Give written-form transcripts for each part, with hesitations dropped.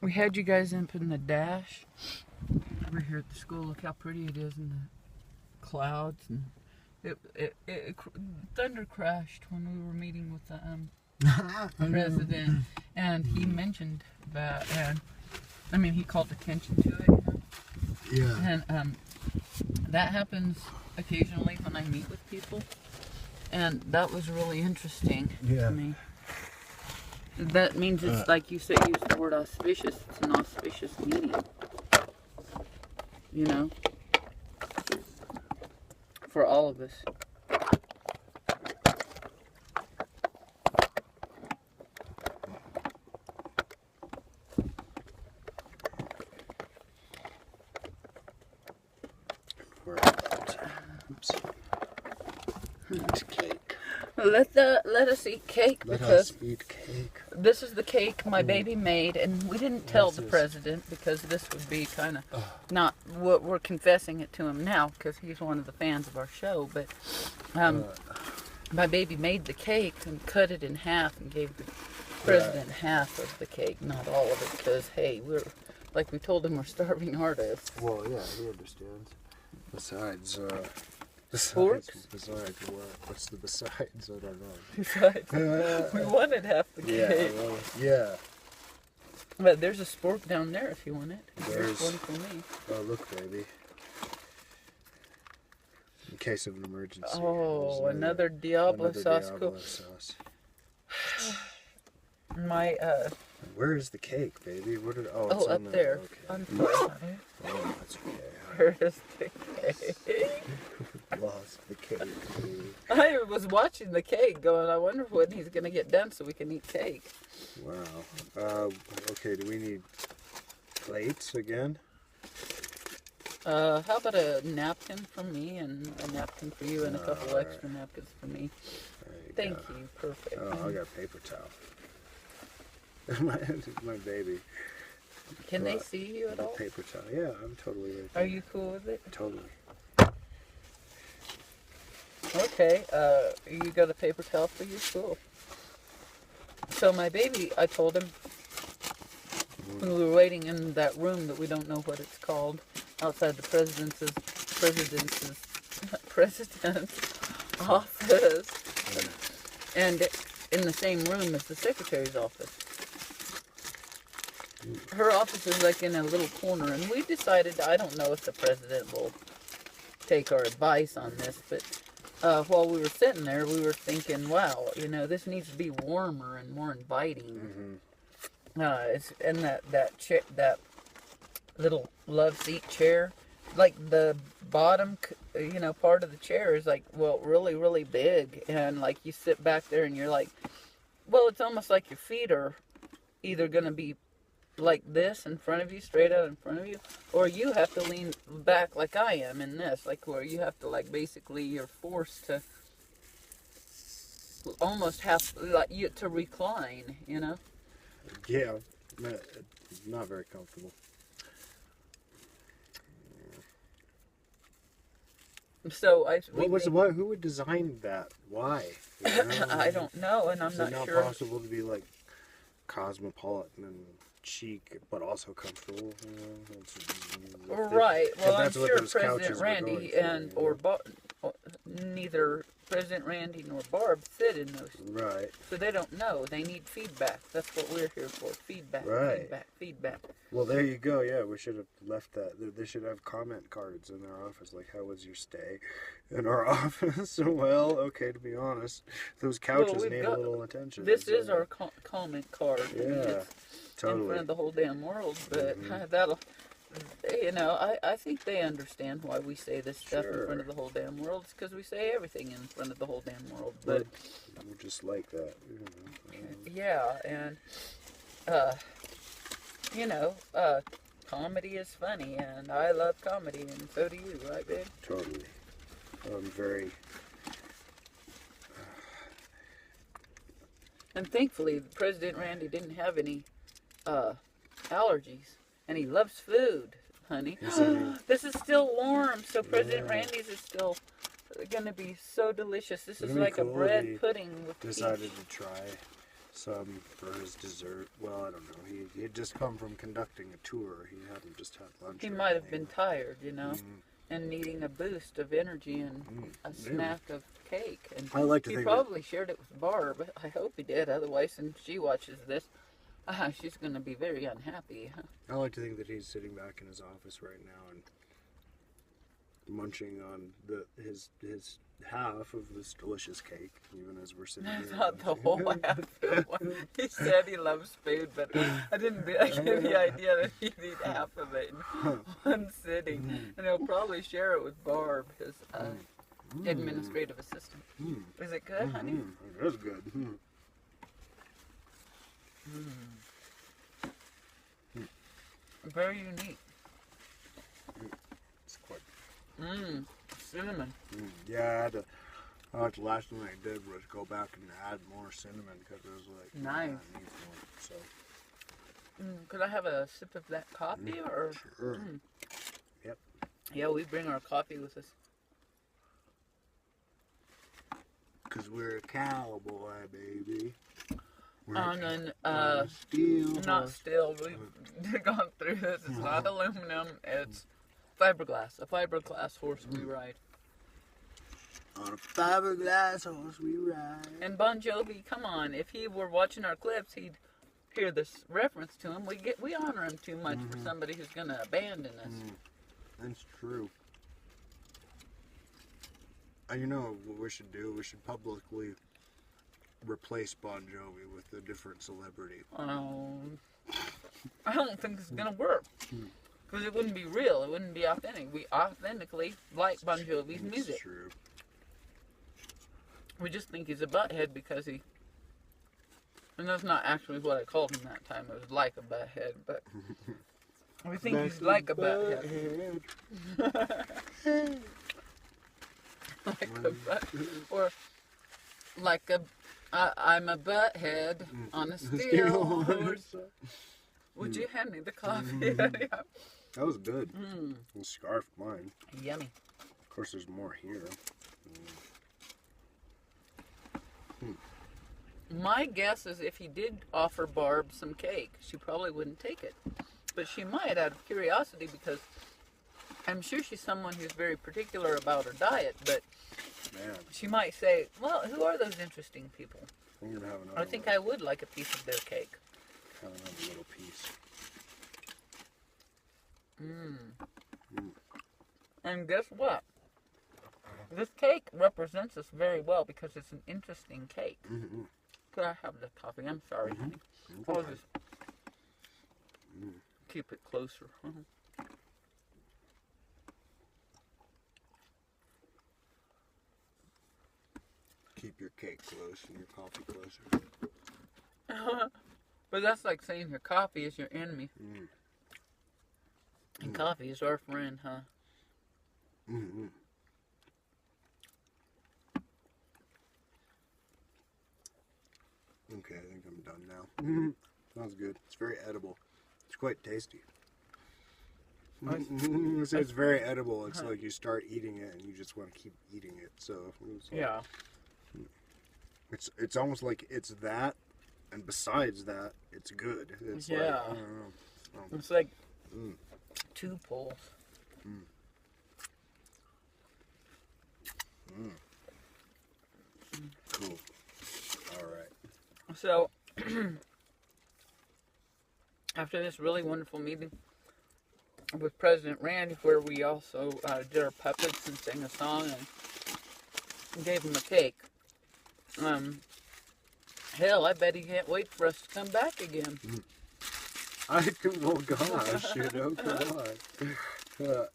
We had you guys up in the dash. We're here at the school. Look how pretty it is in the clouds. And it thunder crashed when we were meeting with the president, and he mentioned that, and I mean he called attention to it. You know? Yeah. And that happens occasionally when I meet with people, and that was really interesting to me. That means it's like you said, use the word auspicious. It's an auspicious meeting. You know? For all of us. Oops. It's cake. Let us eat cake. Let because us eat cake. This is the cake my baby made, and we didn't tell the president because this would be kind of not what we're confessing it to him now because he's one of the fans of our show. But my baby made the cake and cut it in half and gave the president half of the cake, not all of it, because hey, we're like we told him we're starving artists. Well, yeah, he understands. Besides Besides what? What's the besides? I don't know. Besides, we wanted half the cake. Yeah. But there's a spork down there if you want it. There's one for me. Oh, look, baby. In case of an emergency. Oh, another Diablo sauce. Diablo sauce. My Where is the cake, baby? What did? Oh, it's up there. Okay. I'm sorry. Oh, that's okay. Where is the cake? Lost the cake, baby. I was watching the cake going, I wonder when he's going to get done so we can eat cake. Wow. Okay, do we need plates again? How about a napkin for me and a napkin for you and a couple extra napkins for me? Thank you. Perfect. Oh, I got paper towel. my baby. Can they see you at all? Paper towel. Yeah, I'm totally right there. Are you cool with it? Totally. Okay, you got a paper towel for you? Cool. So my baby, I told him, when we were waiting in that room that we don't know what it's called, outside the president's office, and in the same room as the secretary's office. Her office is like in a little corner, and we decided, I don't know if the president will take our advice on this, but while we were sitting there, we were thinking, wow, you know, this needs to be warmer and more inviting. It's and that little love seat chair, like the bottom, you know, part of the chair is like, well, really, really big, and like you sit back there and you're like, well, it's almost like your feet are either going to be like this in front of you, straight out in front of you, or you have to lean back like I am in this, like where you have to like basically you're forced to almost have like you to recline, you know. Yeah, not very comfortable. So who would design that? Why? You know? I don't know, and I'm not sure. Is it not possible to be like cosmopolitan and chic, but also comfortable? You know? Right. Well, I'm sure those President Randy or neither President Randy nor Barb sit in those. Right. So they don't know. They need feedback. That's what we're here for. Feedback. Right. Feedback. Well, there you go. Yeah, we should have left that. They should have comment cards in their office, like, how was your stay in our office? Well, okay, to be honest, those couches need a little attention. This is our comment card. Yeah, it's totally. in front of the whole damn world, but that'll... You know, I think they understand why we say this stuff in front of the whole damn world. It's because we say everything in front of the whole damn world. But we're just like that. You know. Yeah, and you know, comedy is funny, and I love comedy, and so do you, right, babe? Totally. I'm very. And thankfully, President Randy didn't have any allergies. And he loves food, honey. This is still warm, so President Randy's is still going to be so delicious. This is like a bread pudding with decided to try some for his dessert. Well, I don't know. He had just come from conducting a tour. He hadn't just had lunch. He or might have anything. been tired, you know, Mm. and needing a boost of energy and a snack of cake. And I like to he think probably shared it with Barb. I hope he did. Otherwise, when she watches this, she's going to be very unhappy. I like to think that he's sitting back in his office right now and munching on his half of this delicious cake, even as we're sitting here. Not the whole half of one. He said he loves food, but I didn't get the idea that he'd eat half of it in one sitting. And he'll probably share it with Barb, his administrative assistant. Is it good, honey? It is good. Very unique. It's quite. Cinnamon. Yeah, the last thing I did was go back and add more cinnamon because it was like, nice. I need more, so. Could I have a sip of that coffee? Or? Sure. Yep. Yeah, we bring our coffee with us. Because we're a cowboy, baby. Not steel. We've gone through this. It's not aluminum. It's fiberglass. A fiberglass horse we ride. On a fiberglass horse we ride. And Bon Jovi, come on. If he were watching our clips, he'd hear this reference to him. We honor him too much for somebody who's going to abandon us. That's true. And you know what we should do? We should publicly replace Bon Jovi with a different celebrity. I don't think it's going to work. Because it wouldn't be real. It wouldn't be authentic. We authentically like Bon Jovi's music. That's true. We just think he's a butthead because he... And that's not actually what I called him that time. It was like a butthead, but... We think he's like a butthead. Like a butt... Or... Like a... I'm a butthead on a steel horse. Would you hand me the coffee? That was good. You scarfed mine. Yummy. Of course, there's more here. My guess is if he did offer Barb some cake, she probably wouldn't take it. But she might out of curiosity because I'm sure she's someone who's very particular about her diet, but she might say, well, who are those interesting people? I'm gonna have another I think I would like a piece of their cake. Have another little piece. And guess what? This cake represents us very well because it's an interesting cake. Could I have the coffee? I'm sorry, honey. I'll just keep it closer. Keep your cake close and your coffee closer. But that's like saying your coffee is your enemy. And coffee is our friend, huh? Okay, I think I'm done now. Sounds good. It's very edible. It's quite tasty. It's very edible. It's like you start eating it and you just want to keep eating it. So Yeah. It's almost like it's that, and besides that, it's good. It's like, I don't know. It's like two pulls. Cool. All right. So, after this really wonderful meeting with President Randy, where we also did our puppets and sang a song and gave him a cake, hell, I bet he can't wait for us to come back again. Well, gosh, come on.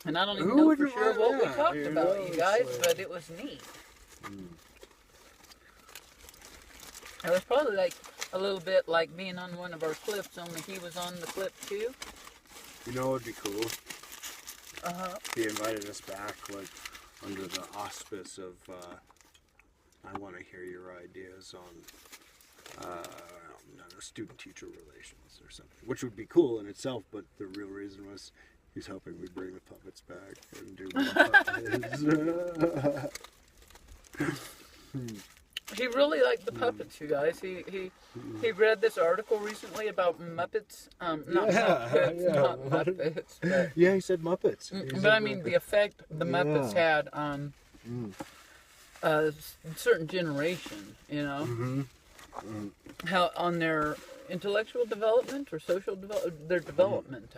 And I don't even know for sure what we talked about, you guys, but it was neat. It was probably like a little bit like being on one of our clips, only he was on the clip too. You know what would be cool? He invited us back, like, under the auspice of, I want to hear your ideas on, I don't know, student-teacher relations or something. Which would be cool in itself, but the real reason was he's hoping we bring the puppets back and do more puppets. He really liked the puppets, you guys. He read this article recently about Muppets. Not Yeah, Muppets, yeah. not Muppets, but Yeah, he said Muppets. but I mean the effect the Muppets had on a certain generation. You know, how on their intellectual development or social their development.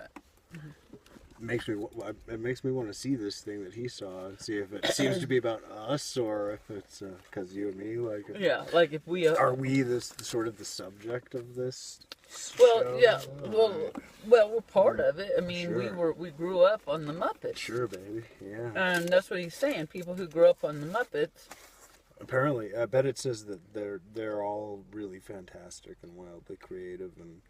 It makes me want to see this thing that he saw and see if it seems to be about us or if it's because you and me Yeah, like if we are we this sort of the subject of this well show? yeah well we're part of it. I mean Sure. we grew up on the Muppets. Sure, baby. Yeah. And that's what he's saying. People who grew up on the Muppets. Apparently, I bet it says that they're all really fantastic and wildly creative and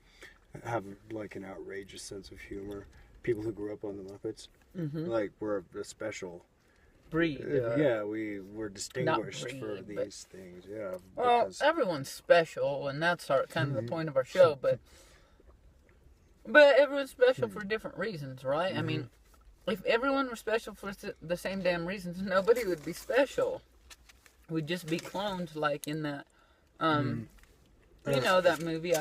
have like an outrageous sense of humor. People who grew up on the Muppets, like we're a special breed. Yeah, we're distinguished for these things. Yeah. Well, everyone's special, and that's our kind of the point of our show. But everyone's special for different reasons, right? I mean, if everyone were special for the same damn reasons, nobody would be special. We'd just be clones, like in that. You know that movie?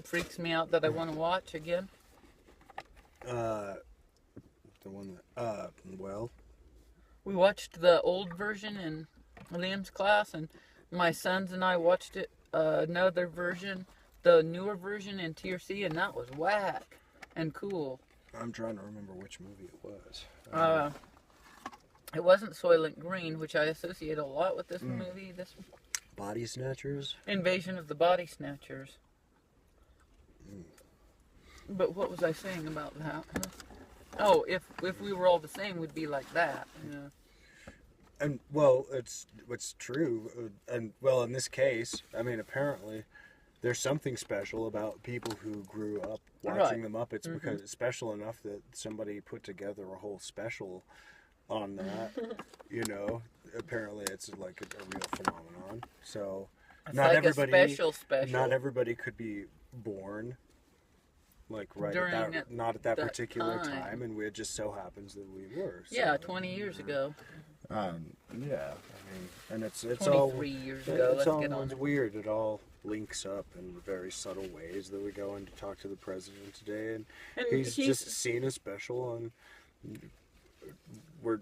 Freaks me out that I want to watch again. The one that well. We watched the old version in Liam's class, and my sons and I watched it, another version, the newer version in Tier C, and that was whack and cool. I'm trying to remember which movie it was. It wasn't Soylent Green, which I associate a lot with this movie. This Body Snatchers? Invasion of the Body Snatchers. But what was I saying about that? Oh, if we were all the same, we'd be like that. Yeah. And well, it's true. And well, in this case, I mean, apparently, there's something special about people who grew up watching the Muppets because it's special enough that somebody put together a whole special on that. You know, apparently it's like a real phenomenon. So It's not like everybody, a special. not everybody could be born like right During at that, not at that particular time. time, and it just so happens that we were. So, Yeah, 20 years ago. yeah, I mean, and it's 23 all years ago. Let's get on it's it. weird. It all links up in very subtle ways that we go in to talk to the president today, and he's just seen a special, and we're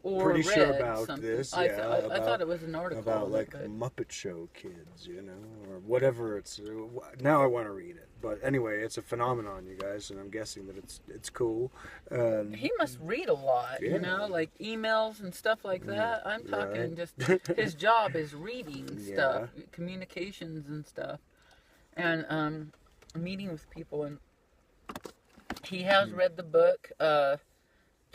pretty sure about something. this. I Yeah, I thought it was an article about like Muppet Show kids, you know, or whatever. It's now I want to read it, but anyway, it's a phenomenon, you guys, and I'm guessing that it's cool. He must read a lot, you know, like emails and stuff like that. I'm talking just his job is reading stuff, communications and stuff, and meeting with people. And he has read the book To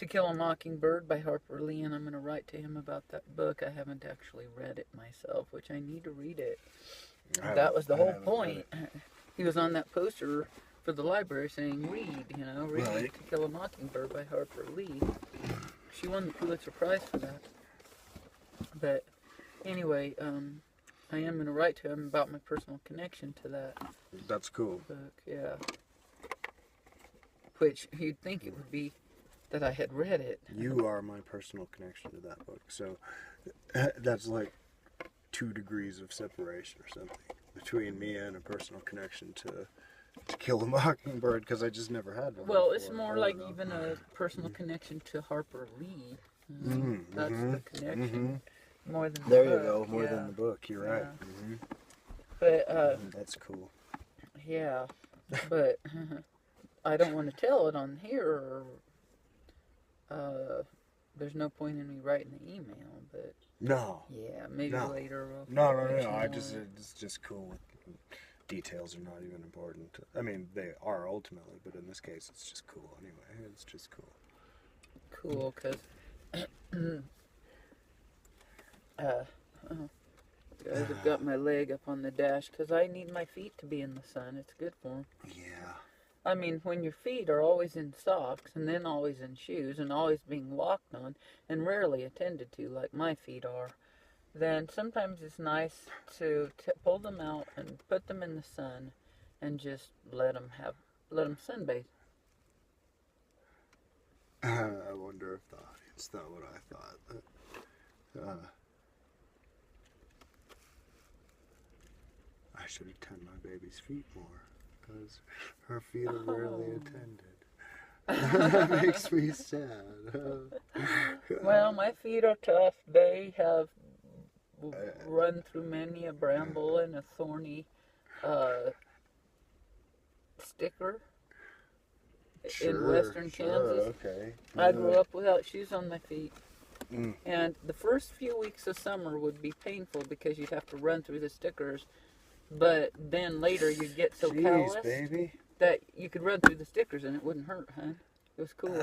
Kill a Mockingbird by Harper Lee, and I'm going to write to him about that book. I haven't actually read it myself, which I need to read it. That was the whole point. He was on that poster for the library saying, read To Kill a Mockingbird by Harper Lee. She won the Pulitzer Prize for that. But anyway, I am going to write to him about my personal connection to that. That's cool. Book, yeah. Which you'd think it would be that I had read it. You are my personal connection to that book, so that's like 2 degrees of separation or something between me and a personal connection to Kill a Mockingbird, because I just never had one. Well, before. it's more like even a personal connection to Harper Lee. That's the connection. More than the there book. you go, more than the book. You're right. But that's cool. Yeah, but I don't want to tell it on here. There's no point in me writing the email, but no. Yeah, maybe later. No. It's just cool. Details are not even important. I mean, they are ultimately, but in this case, it's just cool anyway. It's just cool. Cool, because guys have got my leg up on the dash because I need my feet to be in the sun. It's good for them. Yeah. I mean, when your feet are always in socks and then always in shoes and always being walked on and rarely attended to like my feet are, then sometimes it's nice to pull them out and put them in the sun and just let them sunbathe. I wonder if the audience thought what I thought. I should attend my baby's feet more, because her feet are rarely attended. That makes me sad. Well, my feet are tough. They have run through many a bramble and a thorny sticker in western Kansas. Okay. I grew up without shoes on my feet. And the first few weeks of summer would be painful because you'd have to run through the stickers. But then later you'd get so calloused that you could run through the stickers and it wouldn't hurt, huh? It was cool.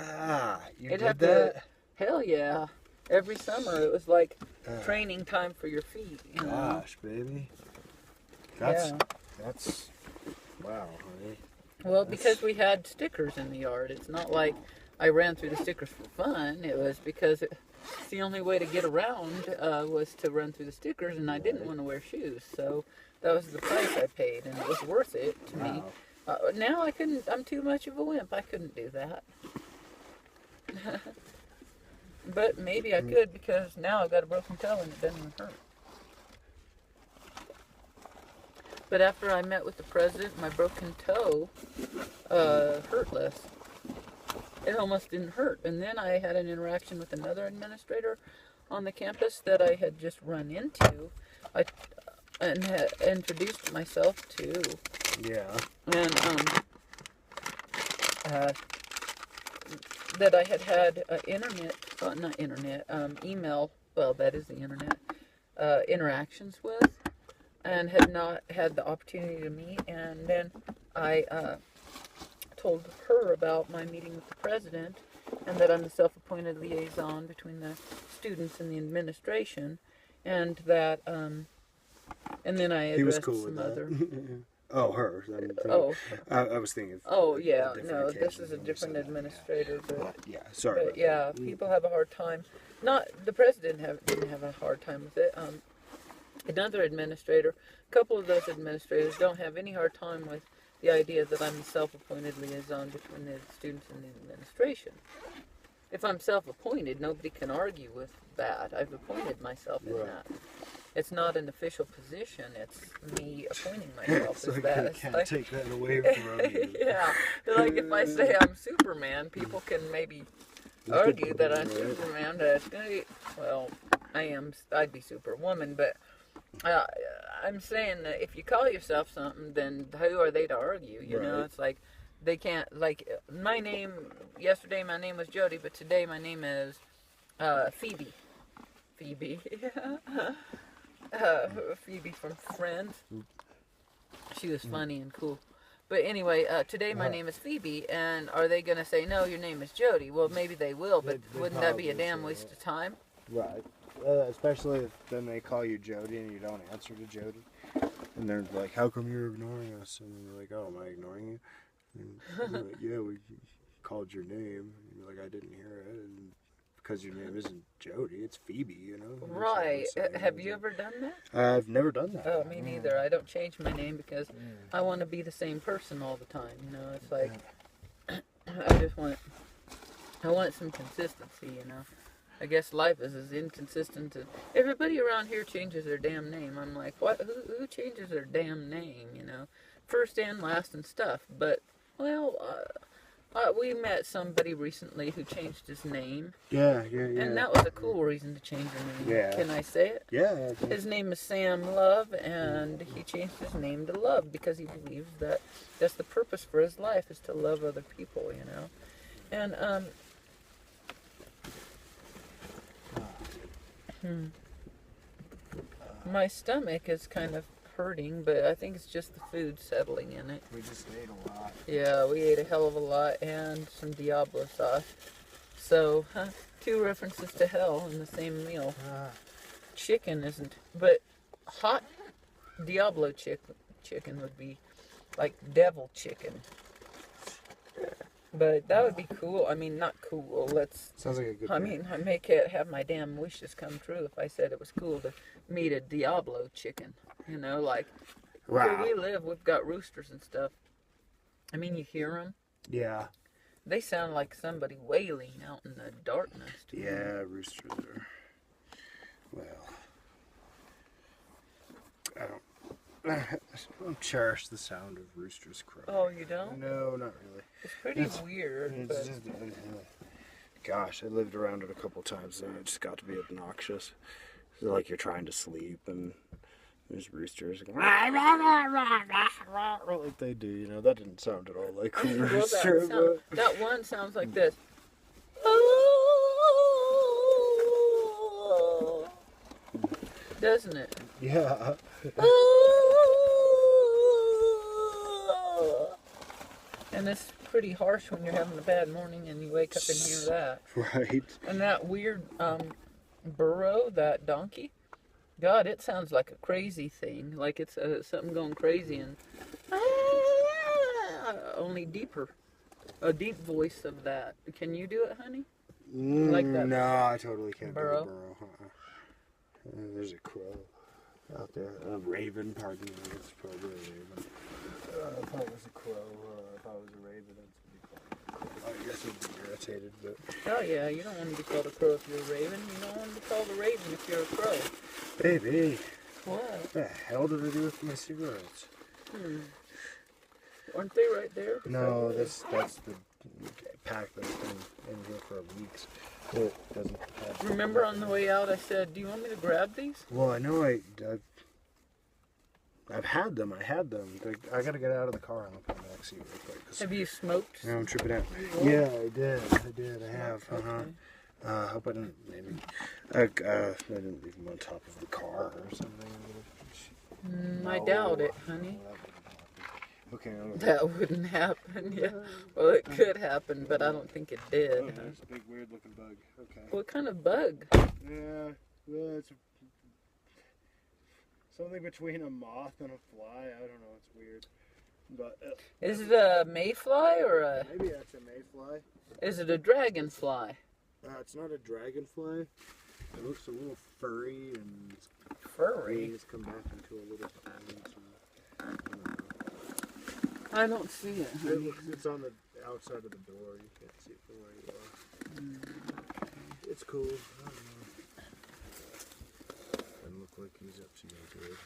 You did that? Hell yeah. Every summer it was like training time for your feet. You know? Gosh, baby. That's wow, honey. Well, because we had stickers in the yard. It's not like I ran through the stickers for fun. It was because the only way to get around was to run through the stickers, and I didn't want to wear shoes. So that was the price I paid, and it was worth it to me. Now I couldn't. I'm too much of a wimp. I couldn't do that. But maybe I could, because now I've got a broken toe and it doesn't even hurt. But after I met with the president, my broken toe hurt less. It almost didn't hurt. And then I had an interaction with another administrator on the campus that I had just run into and had introduced myself to. Yeah. And that I had email, well, that is the internet, interactions with, and had not had the opportunity to meet. And then I told her about my meeting with the president, and that I'm the self-appointed liaison between the students and the administration, and that, and then I addressed some other... Oh, her. I was thinking. Yeah. No, this is a different administrator. But yeah, sorry. But yeah, people have a hard time. Not the president didn't have a hard time with it. Another administrator, a couple of those administrators don't have any hard time with the idea that I'm the self-appointed liaison between the students and the administration. If I'm self-appointed, nobody can argue with that. I've appointed myself in that. It's not an official position. It's me appointing myself as that. You can't take that away from you. Yeah. Like if I say I'm Superman, people can maybe argue that I'm Superman. Well, I'd be Superwoman, but I'm saying that if you call yourself something, then who are they to argue? You know, it's like they can't, like my name, yesterday my name was Jody, but today my name is Phoebe. Phoebe. Phoebe from Friends. She was funny and cool. But anyway, today my name is Phoebe, and are they going to say, no, your name is Jody? Well, maybe they will, but wouldn't that be a damn waste of time? Right. Especially if then they call you Jody and you don't answer to Jody. And they're like, how come you're ignoring us? And you're like, oh, am I ignoring you? And you're like, yeah, we called your name. And you're like, I didn't hear it. And because your name isn't Jody, it's Phoebe, you know? Right. Have you ever done that? I've never done that. Oh, me neither. I don't change my name because I want to be the same person all the time. You know, it's like, I want some consistency, you know? I guess life is as inconsistent as... Everybody around here changes their damn name. I'm like, what? Who changes their damn name, you know? First and last and stuff. But, well, we met somebody recently who changed his name. Yeah. And that was a cool reason to change your name. Yeah. Can I say it? Yeah. His name is Sam Love, and he changed his name to Love because he believes that that's the purpose for his life, is to love other people, you know? And, my stomach is kind of hurting, but I think it's just the food settling in it. We just ate a lot. Yeah, we ate a hell of a lot, and some Diablo sauce. So, 2 references to hell in the same meal. Chicken isn't, but hot Diablo chicken would be like devil chicken. But that would be cool. I mean, not cool. Sounds like a good I mean, I make it have my damn wishes come true if I said it was cool to meet a Diablo chicken. You know, like, where we live, we've got roosters and stuff. I mean, you hear them. Yeah. They sound like somebody wailing out in the darkness. Yeah, roosters are... Well... I don't cherish the sound of roosters crowing. Oh, you don't? No, not really. It's pretty weird. It's just, gosh, I lived around it a couple times and it just got to be obnoxious. It's like you're trying to sleep and there's roosters like they do, you know. That didn't sound at all like a rooster. Well, that one sounds like this. Doesn't it? Yeah. And it's pretty harsh when you're having a bad morning and you wake up and hear that. Right. And that weird burro, that donkey, God, it sounds like a crazy thing. Like it's something going crazy and only deeper. A deep voice of that. Can you do it, honey? Like that? No, I totally can't Burro? do a burro. There's a crow out there. A raven, pardon me. It's probably a raven. If I was a crow, if I was a raven, I'd be called a crow. I guess I'd be irritated, but... Oh, yeah, you don't want to be called a crow if you're a raven. You don't want to be called a raven if you're a crow. Baby. What? What the hell did I do with my cigarettes? Aren't they right there? No, that's the pack that's been in here for weeks. It doesn't have... Remember on the way out I said, do you want me to grab these? Well, I know I've had them. I had them. I gotta get out of the car and look in the back seat real quick. Have you smoked? Yeah, I'm tripping out. Yeah, I did. I have. Okay. I hope I didn't. Maybe. I didn't leave them on top of the car or something. I doubt it, honey. Okay. That wouldn't happen. Yeah. Well, it could happen, but I don't think it did. Oh, there's a big weird looking bug. Okay. What kind of bug? Yeah. Well, it's something between a moth and a fly. I don't know. It's weird. But is it a mayfly or a... Maybe that's a mayfly. Is it a dragonfly? It's not a dragonfly. It looks a little furry and its Furry? wings come back into a little thing. So, I don't see it, honey. it's on the outside of the door. You can't see it from where you are. It's cool. I don't know. Doesn't look like he's up to no good.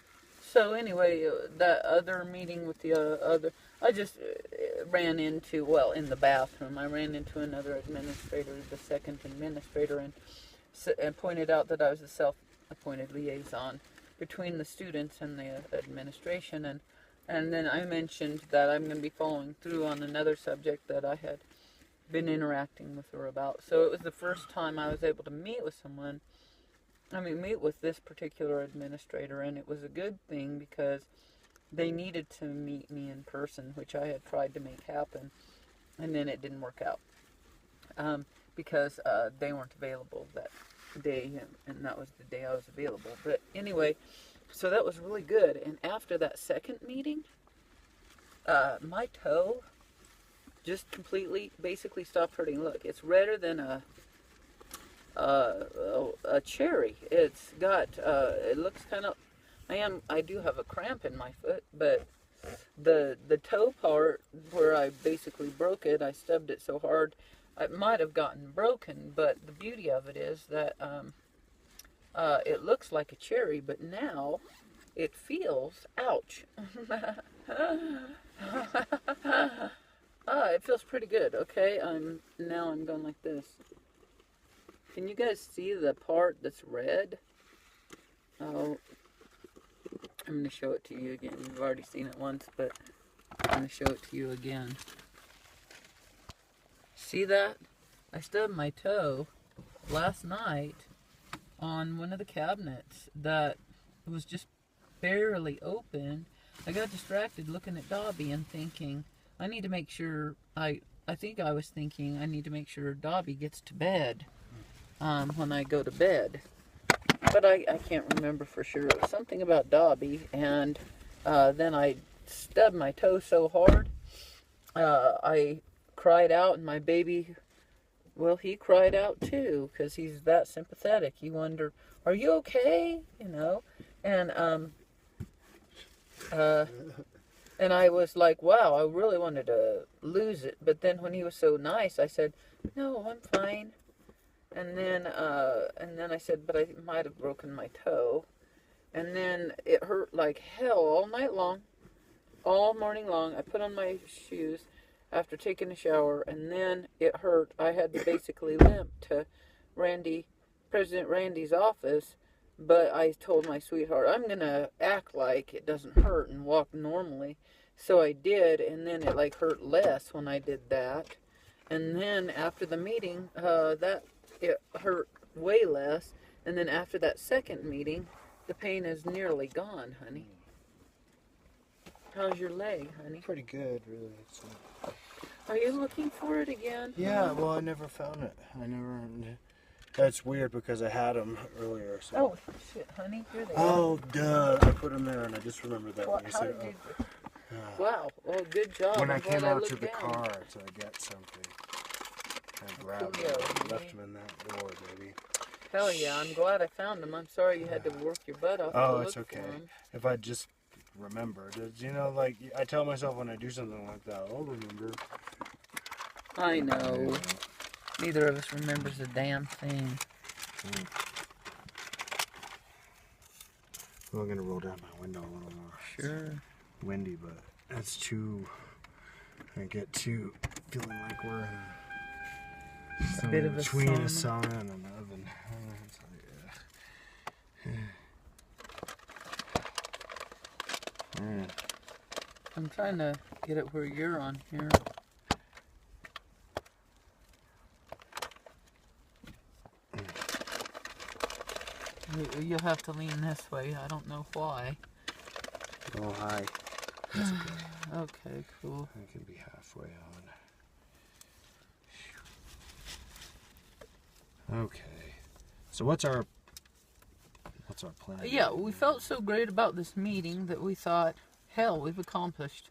So anyway, that other meeting with the other, I just ran into, well, in the bathroom, I ran into another administrator, the second administrator, and pointed out that I was a self-appointed liaison between the students and the administration, and then I mentioned that I'm going to be following through on another subject that I had been interacting with her about. So it was the first time I was able to meet with someone. Meet with this particular administrator, and it was a good thing because they needed to meet me in person, which I had tried to make happen, and then it didn't work out because they weren't available that day, and that was the day I was available. But anyway, so that was really good. And after that second meeting, my toe just basically stopped hurting. Look, it's redder than a cherry. It's got it looks kind of, I do have a cramp in my foot, but the toe part where I basically broke it, I stubbed it so hard it might have gotten broken, but the beauty of it is that it looks like a cherry, but now it feels, ouch. It feels pretty good. Okay, now I'm going like this. Can you guys see the part that's red? Oh, I'm going to show it to you again. You've already seen it once, but I'm going to show it to you again. See that? I stubbed my toe last night on one of the cabinets that was just barely open. I got distracted looking at Dobby and thinking, I need to make sure, I think I was thinking, I need to make sure Dobby gets to bed when I go to bed. But I can't remember for sure. It was something about Dobby, and then I stubbed my toe so hard, I cried out, and my baby, well, he cried out too, because he's that sympathetic. He wondered, are you okay? You know, and I was like, wow, I really wanted to lose it. But then when he was so nice, I said, no, I'm fine. And then I said, but I might have broken my toe. And then it hurt like hell all night long, all morning long. I put on my shoes after taking a shower, and then it hurt. I had to basically limp to President Randy's office, but I told my sweetheart, I'm going to act like it doesn't hurt and walk normally. So I did, and then it like hurt less when I did that. And then after the meeting, it hurt way less. And then after that second meeting, the pain is nearly gone, honey. How's your leg, honey? Pretty good, really. Are you looking for it again? Yeah, well, I never found it. That's weird because I had them earlier. So. Oh, shit, honey. Here they are. Oh, duh. I put them there and I just remembered that when you How said did you... Wow. Oh, good job. When I I'm came glad out to the looked car down. to get something, I grabbed Coolio, them and honey. left them in that door, baby. Hell yeah, I'm glad I found them. I'm sorry you had to work your butt off Oh, to it's look for okay. 'em. If I just remembered, you know, like I tell myself when I do something like that, I'll remember. I know. Neither of us remembers a damn thing. Well, I'm gonna roll down my window a little more. Sure. It's windy, but that's too. I get too feeling like we're in bit of a between a sauna. sauna and an oven. It's like, I'm trying to get it where you're on here. You'll have to lean this way. I don't know why. Oh, hi. That's okay. Okay, cool. I can be halfway on. Okay. So what's our plan? Yeah, we felt so great about this meeting that we thought, hell, we've accomplished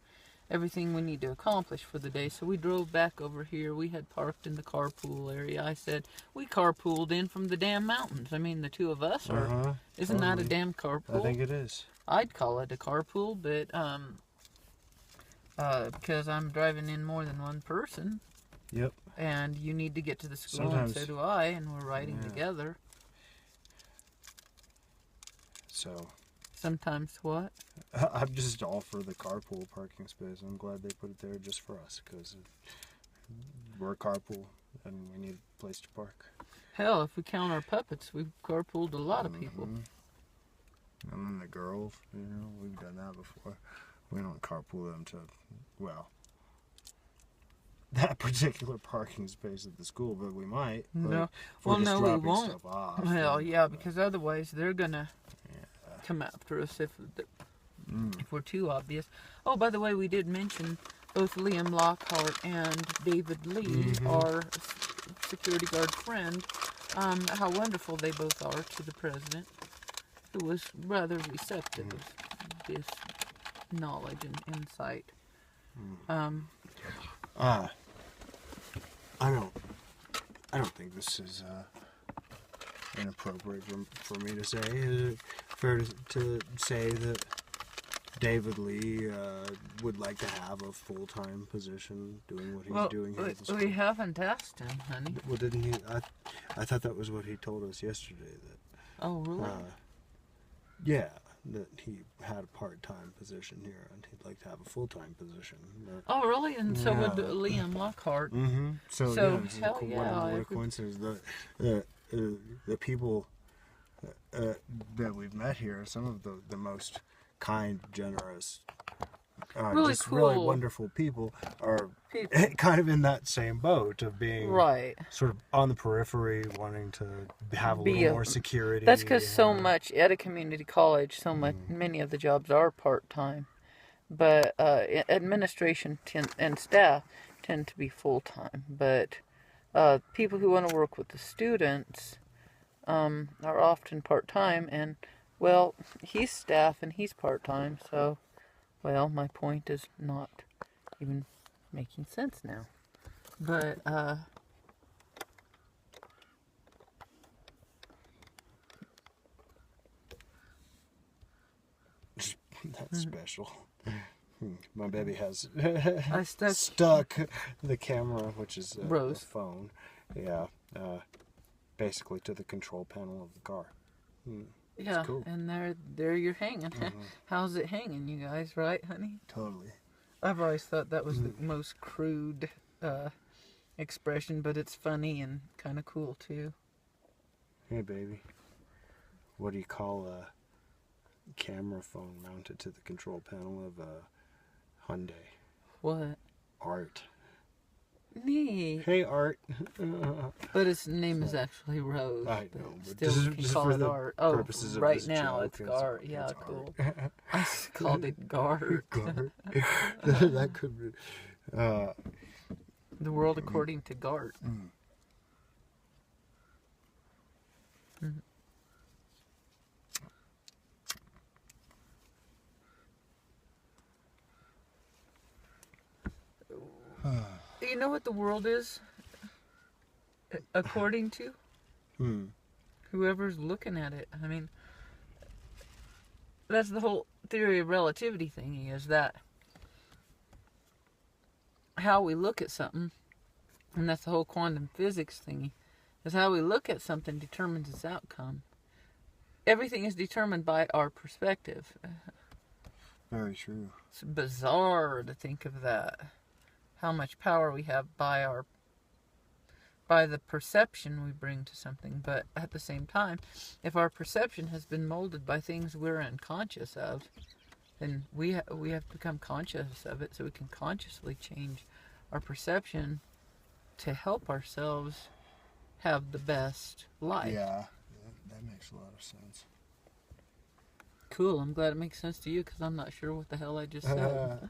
everything we need to accomplish for the day. So we drove back over here. We had parked in the carpool area. I said, we carpooled in from the damn mountains. I mean, the two of us are. Isn't that a damn carpool? I think it is. I'd call it a carpool, but because I'm driving in more than one person. Yep. And you need to get to the school, Sometimes, and so do I, and we're riding together. So. Sometimes what? I'm just all for the carpool parking space. I'm glad they put it there just for us because we're a carpool and we need a place to park. Hell, if we count our puppets, we've carpooled a lot of people. And then the girls, you know, we've done that before. We don't carpool them to, well, that particular parking space at the school, but we might. No, well, no, we won't. Stuff off, Well, yeah, because otherwise they're gonna come after us if we're too obvious. Oh, by the way, we did mention both Liam Lockhart and David Lee, our security guard friend, how wonderful they both are to the president, who was rather receptive of this knowledge and insight. I don't think this is inappropriate for me to say. Is it fair to say that David Lee would like to have a full-time position doing what he's doing here at the school? We haven't asked him, honey. Well, didn't he? I thought that was what he told us yesterday. That. Oh, really? Yeah, that he had a part-time position here, and he'd like to have a full-time position. But, oh, really? And so would Liam Lockhart. So yeah, hell yeah. What a coincidence. The people that we've met here are some of the most kind, generous, really just cool, really wonderful people are kind of in that same boat of being sort of on the periphery, wanting to have a little more security. That's because so much at a community college, many of the jobs are part-time, but administration and staff tend to be full-time. But people who want to work with the students are often part-time, and well, he's staff and he's part-time, so, well, my point is not even making sense now. But, that's special. My baby has I stuck the camera, which is a Rose. phone, basically to the control panel of the car. Yeah, cool. and there you're hanging. How's it hanging, you guys? Right, honey? Totally. I've always thought that was the most crude expression, but it's funny and kind of cool too. Hey, baby. What do you call a camera phone mounted to the control panel of a Hyundai? What? Art. Neat. Hey, Art. But its name is actually Rose. I know, but still just- we can just call for it the Art. Oh, purposes of right this now joke, it's Gart. Yeah, it's cool. Art. I called it Gart. Gart. That could be. The world according to Gart. You know what the world is according to? Whoever's looking at it. I mean, that's the whole theory of relativity thingy, is that how we look at something, and that's the whole quantum physics thingy, is how we look at something determines its outcome. Everything is determined by our perspective. Very true. It's bizarre to think of that. How much power we have by the perception we bring to something. But at the same time, if our perception has been molded by things we're unconscious of, then we have to become conscious of it so we can consciously change our perception to help ourselves have the best life. Yeah, that makes a lot of sense. Cool, I'm glad it makes sense to you because I'm not sure what the hell I just said.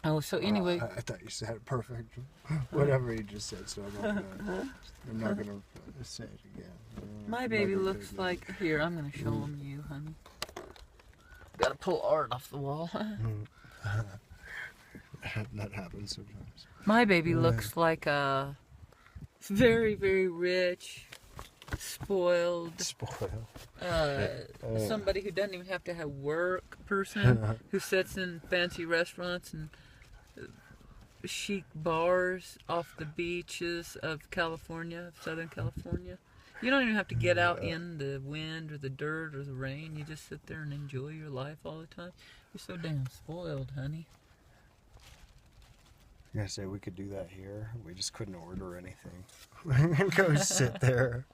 Oh, so anyway. I thought you said it perfect. Whatever you just said, so I'm not gonna say it again. My baby looks like... Here, I'm going to show him you, honey. Got to pull Art off the wall. That happens sometimes. My baby looks like a very, very rich, spoiled, somebody who doesn't even have to have work person, who sits in fancy restaurants and chic bars off the beaches of California, Southern California. You don't even have to get out in the wind or the dirt or the rain. You just sit there and enjoy your life all the time. You're so damn spoiled, honey. I say we could do that here. We just couldn't order anything. And go sit there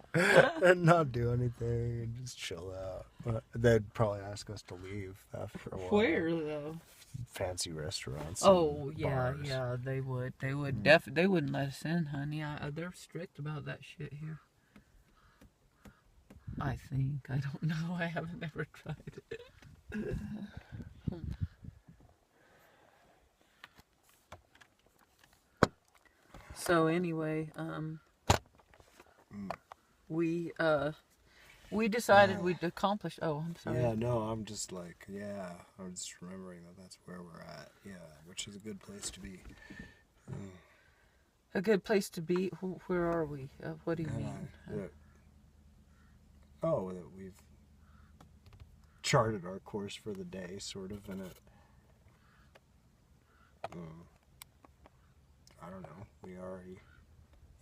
and not do anything and just chill out. They'd probably ask us to leave after a while. Where though? Fancy restaurants. Oh and yeah, bars. yeah, they would. They would they wouldn't let us in, honey. They're strict about that shit here. I think. I don't know. I haven't ever tried it. So anyway, we decided we'd accomplish. Oh, I'm sorry. Yeah, no, I'm just like, I'm just remembering that that's where we're at. Yeah, which is a good place to be. A good place to be. Where are we? What do you mean? That we've charted our course for the day, sort of, and it. I don't know. We already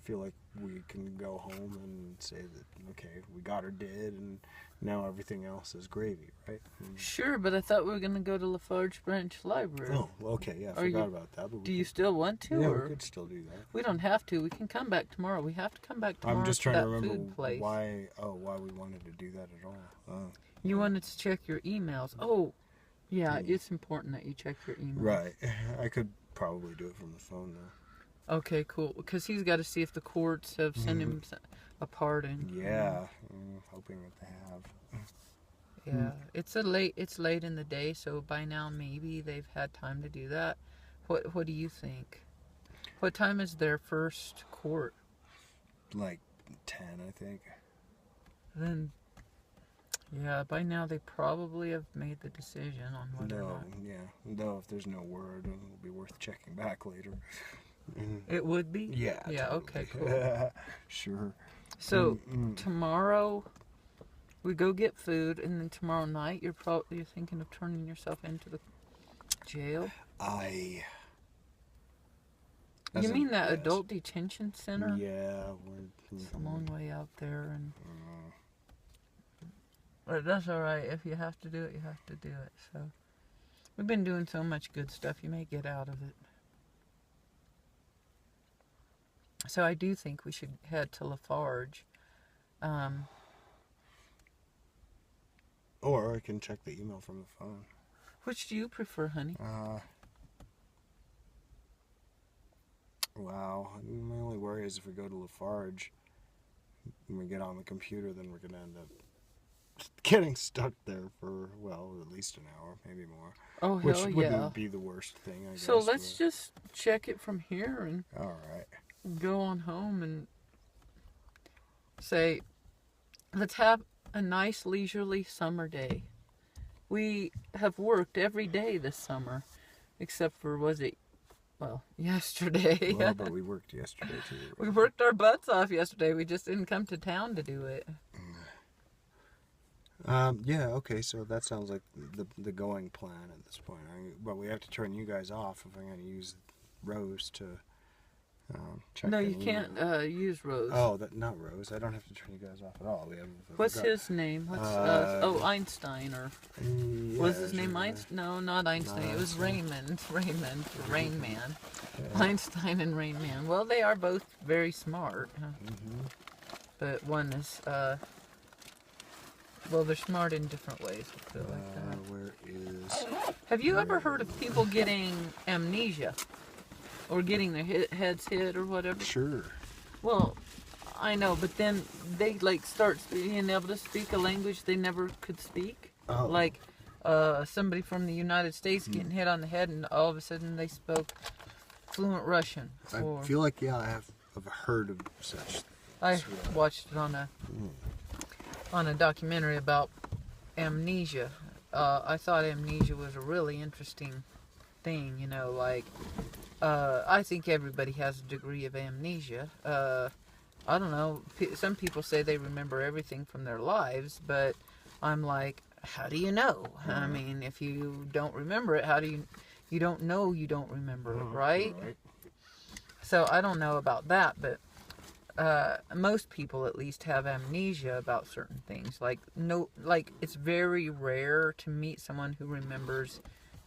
feel like we can go home and say that, okay, we got her did, and now everything else is gravy, right? Sure, but I thought we were going to go to Lafarge Branch Library. Oh, okay, yeah, I forgot about that. But do you still want to? Yeah, or? we could still do that. We don't have to. We can come back tomorrow. We have to come back tomorrow. I'm just trying to remember why we wanted to do that at all. You wanted to check your emails. Oh, yeah, it's important that you check your emails. Right. I could probably do it from the phone, though. Okay, cool. Because he's got to see if the courts have sent him a pardon. Yeah, hoping that they have. Yeah, it's late in the day, so by now maybe they've had time to do that. What do you think? What time is their first court? Like 10, I think. Then, yeah, by now they probably have made the decision on whether or not. Though if there's no word, it'll be worth checking back later. It would be? Yeah. Yeah, totally. okay, cool. Sure. So, tomorrow we go get food, and then tomorrow night you're thinking of turning yourself into the jail? You mean that adult detention center? Yeah. It's a long way out there, and but that's all right. If you have to do it, you have to do it. So we've been doing so much good stuff. You may get out of it. So I do think we should head to Lafarge. Or I can check the email from the phone. Which do you prefer, honey? Wow. My only worry is if we go to Lafarge and we get on the computer, then we're going to end up getting stuck there for, well, at least an hour, maybe more. Oh, hell yeah. Which wouldn't be the worst thing, I guess. So let's just check it from here and all right. Go on home and say, let's have a nice leisurely summer day. We have worked every day this summer, except for, yesterday. Well, but we worked yesterday too. We worked our butts off yesterday. We just didn't come to town to do it. Yeah, okay, so that sounds like the going plan at this point. But we have to turn you guys off if I'm going to use Rose to check. No, you can't use Rose. Oh, not Rose. I don't have to turn you guys off at all. What's his name? Einstein, or was his name Einstein? No, not Einstein. It was Raymond. Rain Man. Yeah. Einstein and Rain Man. Well, they are both very smart. But one is, they're smart in different ways. Let's put it like that. Where is... Have you ever heard of people getting amnesia? Or getting their heads hit or whatever? Sure. Well, I know, but then they start being able to speak a language they never could speak. Oh. Like somebody from the United States getting hit on the head, and all of a sudden they spoke fluent Russian. I feel like I've heard of such. I watched it on a documentary about amnesia. I thought amnesia was a really interesting thing. I think everybody has a degree of amnesia. I don't know. Some people say they remember everything from their lives, but I'm like, how do you know? I mean, if you don't remember it, how do you don't know you don't remember it, right? So I don't know about that, but most people at least have amnesia about certain things. It's very rare to meet someone who remembers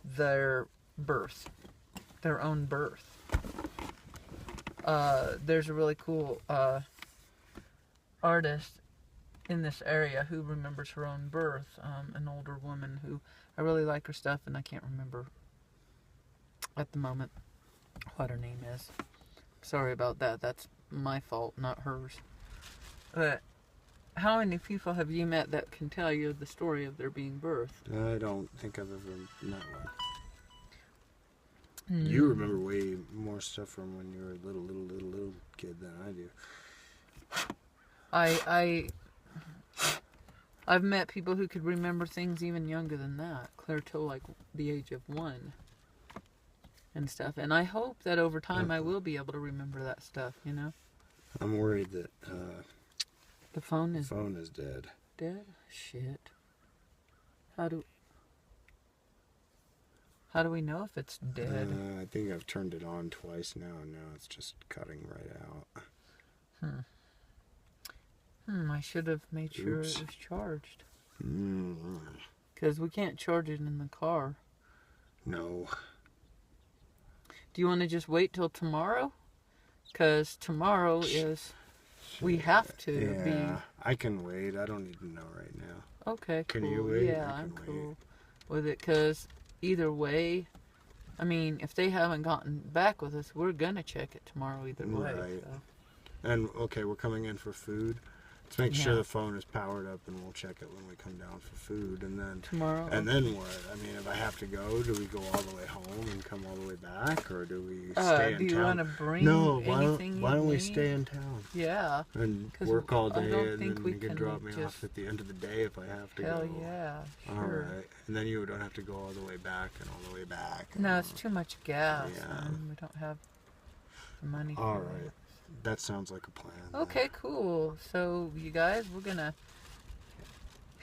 their own birth. There's a really cool artist in this area who remembers her own birth, an older woman who, I really like her stuff, and I can't remember at the moment what her name is. Sorry about that. That's my fault, not hers. But how many people have you met that can tell you the story of their being birthed? I don't think I've ever met one. You remember way more stuff from when you were a little kid than I do. I've met people who could remember things even younger than that, clear till the age of 1 and stuff. And I hope that over time I will be able to remember that stuff, I'm worried that the phone is dead. Dead? Shit. How do we know if it's dead? I think I've turned it on twice now, and now it's just cutting right out. I should have made sure it was charged. Because we can't charge it in the car. No. Do you want to just wait till tomorrow? Because tomorrow is... We have to be... I can wait. I don't need to know right now. Okay, cool. Can you wait? Yeah, I'm cool with it, because... Either way, I mean, if they haven't gotten back with us, we're going to check it tomorrow either way. Right. So. And, okay, we're coming in for food. Let's make sure the phone is powered up, and we'll check it when we come down for food. And then tomorrow. And then what? I mean, if I have to go, do we go all the way home and come all the way back, or do we stay in town? Do you want to bring anything? Why don't we stay in town? Yeah. And work all day, and then we you can drop me off at the end of the day if I have to go. Hell yeah, sure. All right. And then you don't have to go all the way back and all the way back. No, it's too much gas. Yeah. We don't have the money all for right. it. That sounds like a plan. Okay, cool. So, you guys, we're going to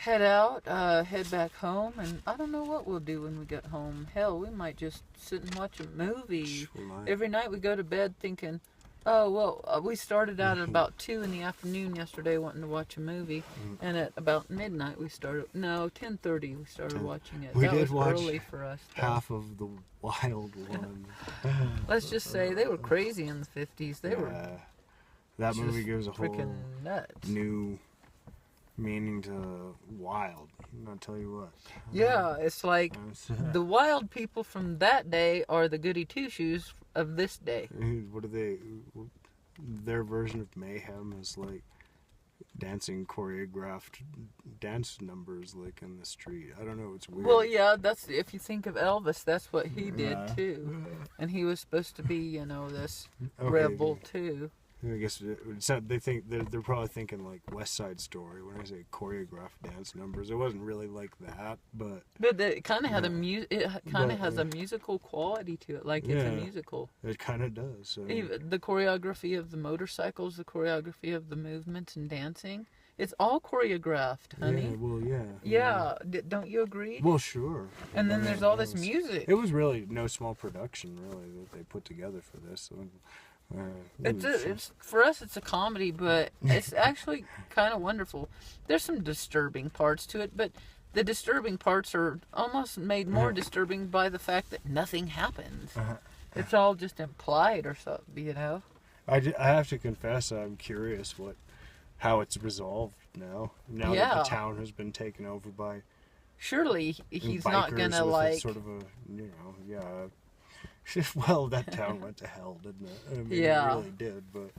head out, head back home, and I don't know what we'll do when we get home. Hell, we might just sit and watch a movie. We might. Every night we go to bed thinking, oh, well, we started out at about 2 in the afternoon yesterday wanting to watch a movie, and at about midnight 10:30 we started watching it. We that did was watch early for us. Though. half of the Wild One. Let's just say they were crazy in the 50s. They were that movie gives a whole freaking nuts. new meaning to wild. I'll tell you what. Yeah, it's like the wild people from that day are the goody two-shoes of this day. What are they? Their version of mayhem is like dancing choreographed dance numbers like in the street. I don't know, it's weird. Well, yeah, that's if you think of Elvis, that's what he did too, and he was supposed to be, this rebel too. I guess they think they're probably thinking like West Side Story when I say choreographed dance numbers. It wasn't really like that, but it kind of had has a musical quality to it, like it's a musical. It kind of does. So. Even the choreography of the motorcycles, the choreography of the movements and dancing, it's all choreographed, honey. Yeah, well, yeah. Yeah, don't you agree? Well, sure. And then there's all this music. It was really no small production, really, that they put together for this. So, it's for us it's a comedy, but it's actually kind of wonderful. There's some disturbing parts to it, but the disturbing parts are almost made more disturbing by the fact that nothing happens. It's all just implied or something, I have to confess, I'm curious how it's resolved now that the town has been taken over by surely he's not gonna sort of a well, that town went to hell, didn't it? I mean, it really did, but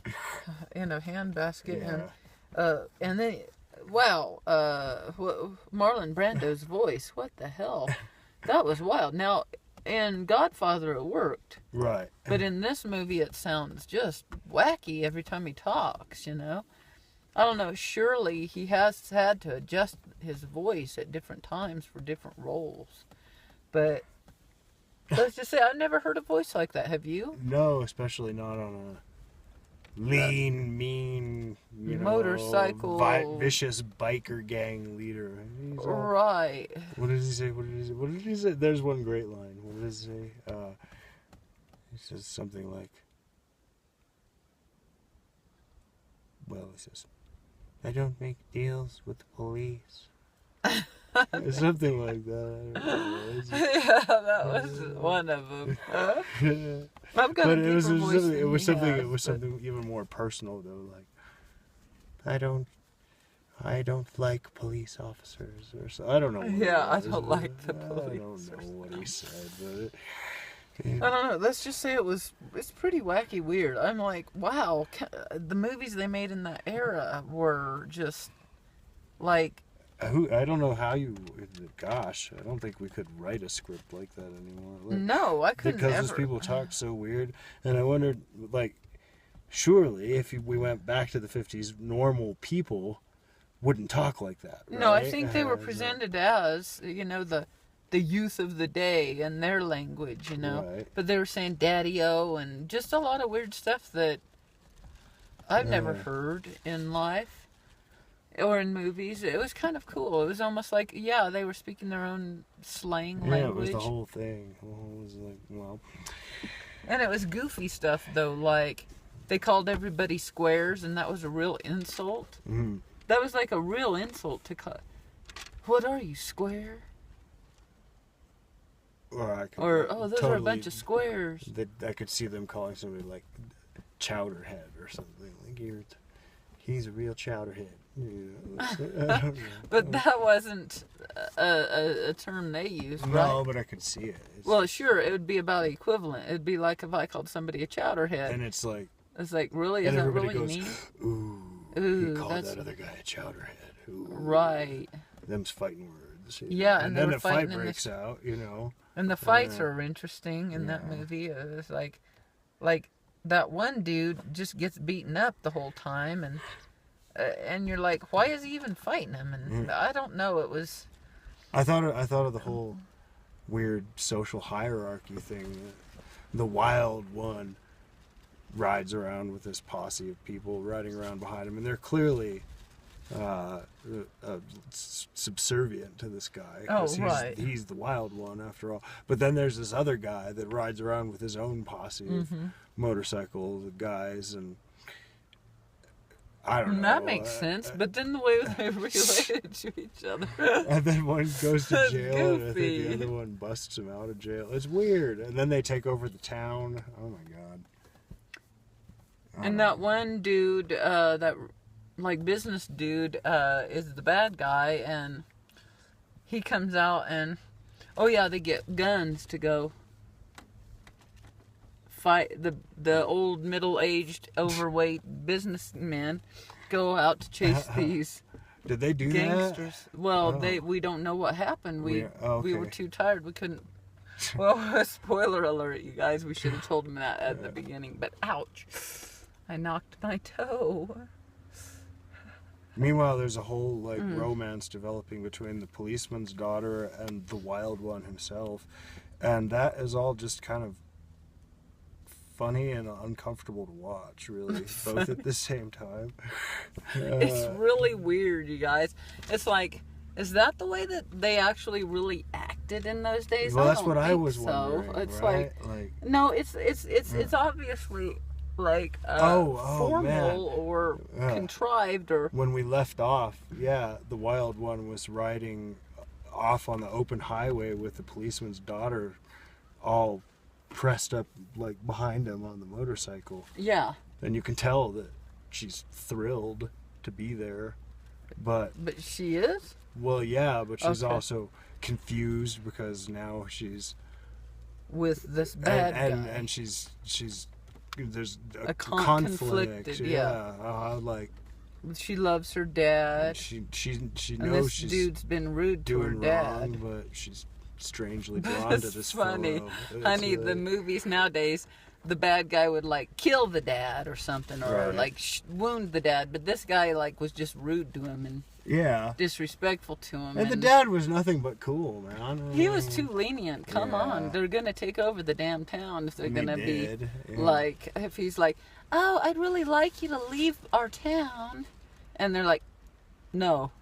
in a handbasket, and then wow, Marlon Brando's voice, what the hell? That was wild. Now, in Godfather it worked, right? But in this movie it sounds just wacky every time he talks. I don't know. Surely he has had to adjust his voice at different times for different roles, but. Let's just say I've never heard a voice like that. Have you? No, especially not on a lean, mean, motorcycle, vicious biker gang leader. Right. What did he say? What did he say? There's one great line. What does he say? He says something like, he says, "I don't make deals with the police." Something like that. Yeah, that was one of them. But it was something even more personal though. Like, I don't like police officers, or so. I don't know. Yeah, I don't like the police. I don't know what he said, but. I don't know. Let's just say it's pretty wacky weird. I'm like, wow, the movies they made in that era were just like. I don't know how gosh, I don't think we could write a script like that anymore. No, I couldn't because those people talk so weird. And I wondered, surely if we went back to the 50s, normal people wouldn't talk like that, right? No, I think they were presented as, the youth of the day and their language, Right. But they were saying daddy-o and just a lot of weird stuff that I've never heard in life. Or in movies. It was kind of cool. It was almost like, they were speaking their own slang language. Yeah, it was the whole thing. It was like, well. And it was goofy stuff, though. Like, they called everybody squares, and that was a real insult. Mm-hmm. That was like a real insult to call. What are you, square? Those are a bunch of squares. I could see them calling somebody like chowderhead or something. Like, he's a real chowderhead. But that wasn't a term they used, right? No, but I could see it. Well, sure, it would be about equivalent. It'd be like if I called somebody a chowderhead. And it's like... really? Is that really goes, mean? Ooh, he called that other guy a chowderhead. Ooh. Right. Them's fighting words. Yeah, and then the fight breaks out, And the fights are interesting in that movie. It's like that one dude just gets beaten up the whole time, and you're like, why is he even fighting him? And I don't know. It was. I thought of the whole weird social hierarchy thing. The wild one rides around with this posse of people riding around behind him, and they're clearly subservient to this guy. Oh, 'Cause right. He's the wild one after all. But then there's this other guy that rides around with his own posse of motorcycle guys, and I don't know. That makes sense, but then the way they related to each other. And then one goes to That's jail, and I think goofy. the other one busts him out of jail. It's weird. And then they take over the town. Oh my god. And that one dude, that like business dude, is the bad guy, and he comes out and, oh yeah, they get guns to go fight the old middle-aged overweight businessmen go out to chase these Did they do gangsters. Well, Oh. we don't know what happened. We okay. were too tired. We couldn't. Well, spoiler alert, you guys. We should have told them that at the beginning. But ouch, I knocked my toe. Meanwhile, there's a whole romance developing between the policeman's daughter and the wild one himself, and that is all just kind of funny and uncomfortable to watch, really, both at the same time. It's really weird, you guys. It's like, is that the way that they actually really acted in those days? Well, that's don't what I think was so. wondering. It's right? no, it's obviously like formal man. or contrived or. When we left off, the wild one was riding off on the open highway with the policeman's daughter all pressed up like behind him on the motorcycle. Yeah. And you can tell that she's thrilled to be there. But she is? Well, yeah, but she's Okay. also confused because now she's With this bad guy. and she's there's a conflicted, conflict. yeah. Like She loves her dad. she And knows this she's dude's been rude to her doing dad. wrong, but she's strangely drawn to It's this funny. fellow. It's Honey, the movies nowadays, the bad guy would like kill the dad or something, or Right. like wound the dad, but this guy like was just rude to him and yeah. disrespectful to him. And the dad was nothing but cool, man. He was too lenient. Come Yeah. on, they're gonna take over the damn town if they're And they gonna be did, yeah. like, if he's like, oh, I'd really like you to leave our town, and they're like, no.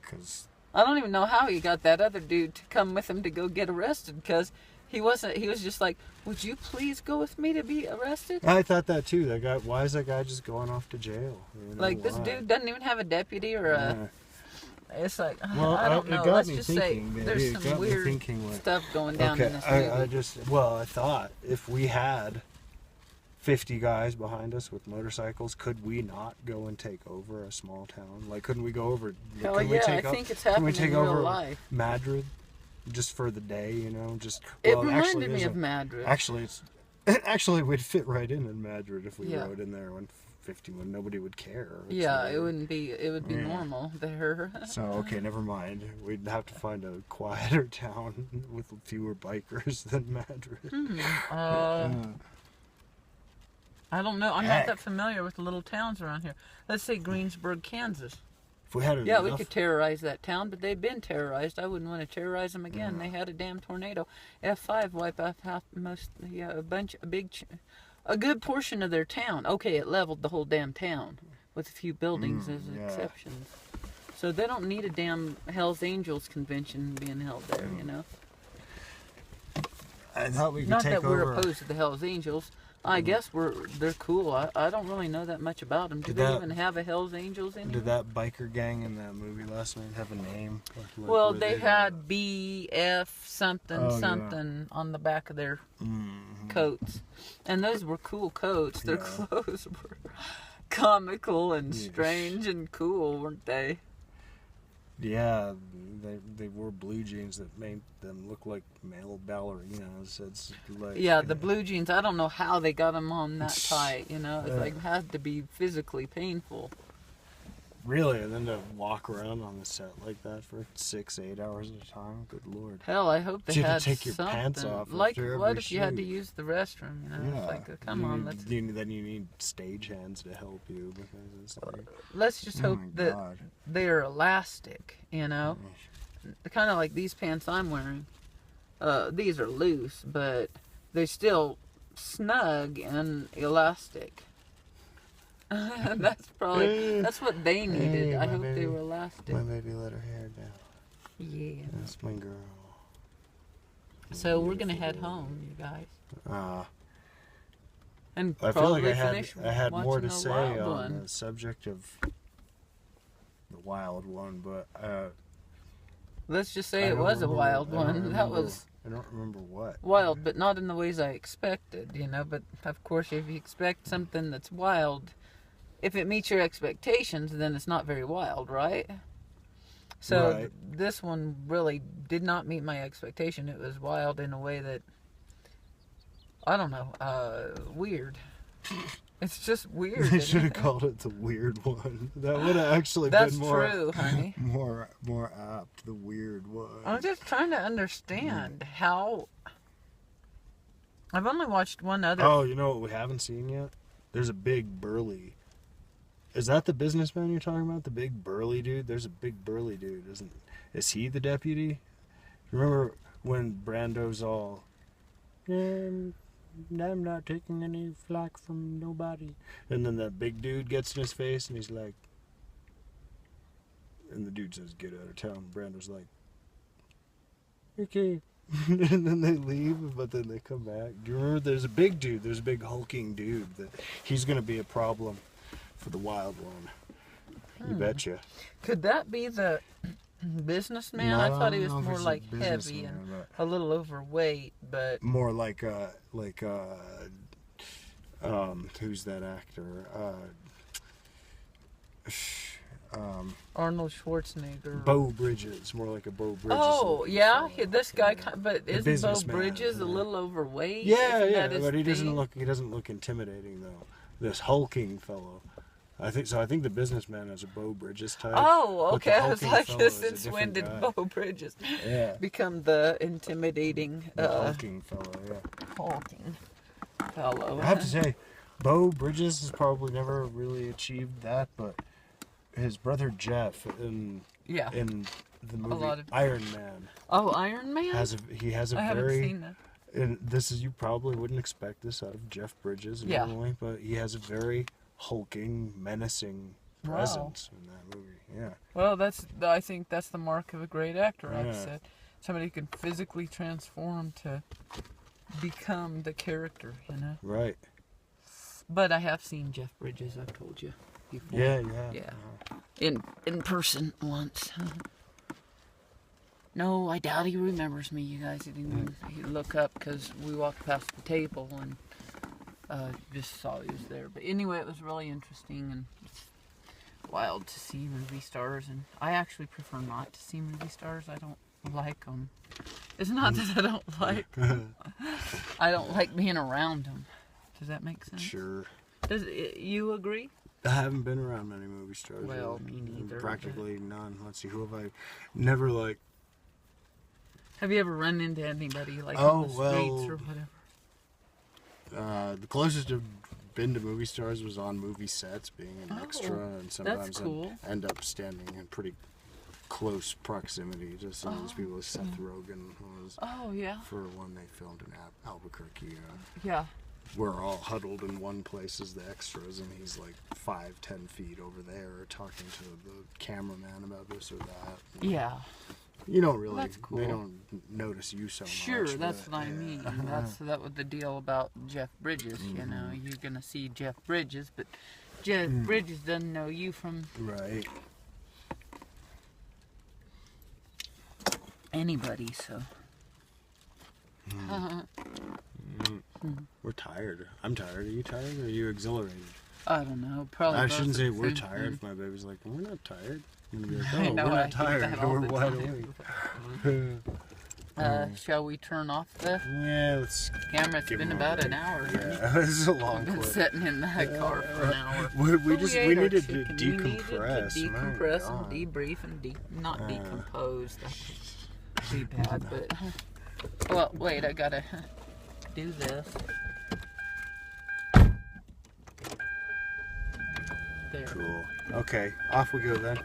'Cause I don't even know how he got that other dude to come with him to go get arrested, because he was just like, would you please go with me to be arrested? I thought that too. That guy. Why is that guy just going off to jail? You know, Like, this why? dude doesn't even have a deputy or a... Yeah. It's like, Well, I don't it know. got Let's me just thinking, say man. there's It some got me weird thinking, like, stuff going down in this movie. I thought if we had 50 guys behind us with motorcycles, could we not go and take over a small town? Like, couldn't we go over? Hell can we yeah, take I think it's can we happening take in real over life. Madrid just for the day? You know, just It well, reminded actually, me there's of Madrid. Actually, actually we'd fit right in Madrid if we Yeah. rode in there when 50 when nobody would care. It's Yeah, like- it would be Yeah. normal there. So okay, never mind. We'd have to find a quieter town with fewer bikers than Madrid. I don't know. I'm Heck. not that familiar with the little towns around here. Let's say Greensburg, Kansas. If we had Yeah, enough, we could terrorize that town, but they've been terrorized. I wouldn't want to terrorize them again. They had a damn tornado. F5 wiped out half, a good portion of their town. Okay, it leveled the whole damn town with a few buildings as yeah. exceptions. So they don't need a damn Hell's Angels convention being held there, you know. I thought we could Not take that we're over. opposed to the Hell's Angels. I guess they're cool. I don't really know that much about them. Do Did they that- even have a Hell's Angels anymore? Did that biker gang in that movie last night have a name? Like, Well, were they had BF something Oh, yeah. something on the back of their Mhm. coats. And those were cool coats. Their Yeah. clothes were comical and Yes. strange and cool, weren't they? Yeah, they wore blue jeans that made them look like male ballerinas. It's like Yeah, the blue jeans, I don't know how they got them on that tight, you know. It's like, had to be physically painful. Really, and then to walk around on the set like that for 6-8 hours at a time. Good lord. Hell, I hope they You had had to take your something. pants off Like, after what every if you had to shoot? use the restroom, you know? It's like, come on, Then you need stagehands to help you because it's like. let's just Oh hope my that God. they're elastic, you know? Kind of like these pants I'm wearing. These are loose, but they're still snug and elastic. That's probably, that's what they needed. Hey, I my hope they baby. were elastic. My baby let her hair down. Yeah. That's my girl. So we're gonna head home, you guys. And I feel like probably I finish had more watching to the say Wild on One. the subject of the wild one, but Let's just say I it don't was a remember- wild I don't one. That remember- was I don't remember what. wild, but not in the ways I expected, you know. But of course, if you expect something that's wild, if it meets your expectations, then it's not very wild, right? So Right. this one really did not meet my expectation. It was wild in a way that, I don't know, weird. It's just weird. They isn't should have it? called it the weird one. That would have actually That's been more true, honey. more apt. The weird one. I'm just trying to understand how. I've only watched one other. Oh, you know what we haven't seen yet? There's a big burly. Is that the businessman you're talking about? The big burly dude? There's a big burly dude, isn't? Is he the deputy? Remember when Brando's all, I'm not taking any flack from nobody, and then that big dude gets in his face and he's like, and the dude says, "Get out of town." Brando's like, "Okay." And then they leave, but then they come back. Do you remember? There's a big dude. There's a big hulking dude that he's going to be a problem for the wild one. You betcha. Could that be the businessman? No, I thought he I was don't know if more he's a like heavy businessman, and but a little overweight, but more like who's that actor? Arnold Schwarzenegger. Bo Bridges, more like a Bo Bridges. Oh yeah, this guy. But isn't Bo businessman, Bridges a yeah. little overweight? Yeah, Isn't yeah, that his but he doesn't thing? look. He doesn't look intimidating though. This hulking fellow. I think so. I think the businessman is a Bo Bridges type. Oh, but the okay. I was hulking like, fellow is a since when different did guy. Bo Bridges Yeah. become the intimidating The hulking fellow, yeah. hulking fellow? I have to say, Bo Bridges has probably never really achieved that, but his brother Jeff in Yeah. the movie lot of- Iron Man Oh, Iron Man. has a I haven't very seen that. and this is, you probably wouldn't expect this out of Jeff Bridges Yeah. normally, but he has a very hulking, menacing Wow. presence in that movie. Yeah. Well, I think that's the mark of a great actor. I've Yeah. said somebody who can physically transform to become the character, you know. Right. But I have seen Jeff Bridges. I've told you before. Yeah, you have. Yeah. In person once. No, I doubt he remembers me. You guys didn't even look up because we walked past the table and just saw he was there. But anyway, it was really interesting and it's wild to see movie stars. And I actually prefer not to see movie stars. I don't like them. It's not that I don't like. I don't like being around them. Does that make sense? Sure. Does you agree? I haven't been around many movie stars. Well, really. me neither, Practically none. Let's see, who have I never like. Have you ever run into anybody like Oh, on the streets well, or whatever? The closest I've been to movie stars was on movie sets, being an extra, and sometimes cool. I'd end up standing in pretty close proximity to some of those people. Seth Rogen was Oh yeah. for one they filmed in Albuquerque. Yeah. We're all huddled in one place as the extras, and he's like 5-10 feet over there talking to the cameraman about this or that. Yeah. You don't really. That's cool. They don't notice you so Sure, much. that's but, what I yeah. mean. That was the deal about Jeff Bridges. You know, you're gonna see Jeff Bridges, but Jeff Bridges doesn't know you from Right. anybody. So. We're tired. I'm tired. Are you tired or are you exhilarated? I don't know. Probably. I both shouldn't at say the we're same tired. time. If my baby's like, we're not tired. I'm gonna be like, I oh, know, we're I not hate tired. that all We're the wide time. awake. Shall we turn off the Yeah, let's camera? It's give been him a about break. an hour. Yeah, this is a long I've been clip. sitting in that car for an hour. We But just ate we our needed to chicken. We needed decompress. to My decompress God. and debrief and not decompose. That would be bad, but well, wait, I gotta do this. There. Cool. Okay, off we go then.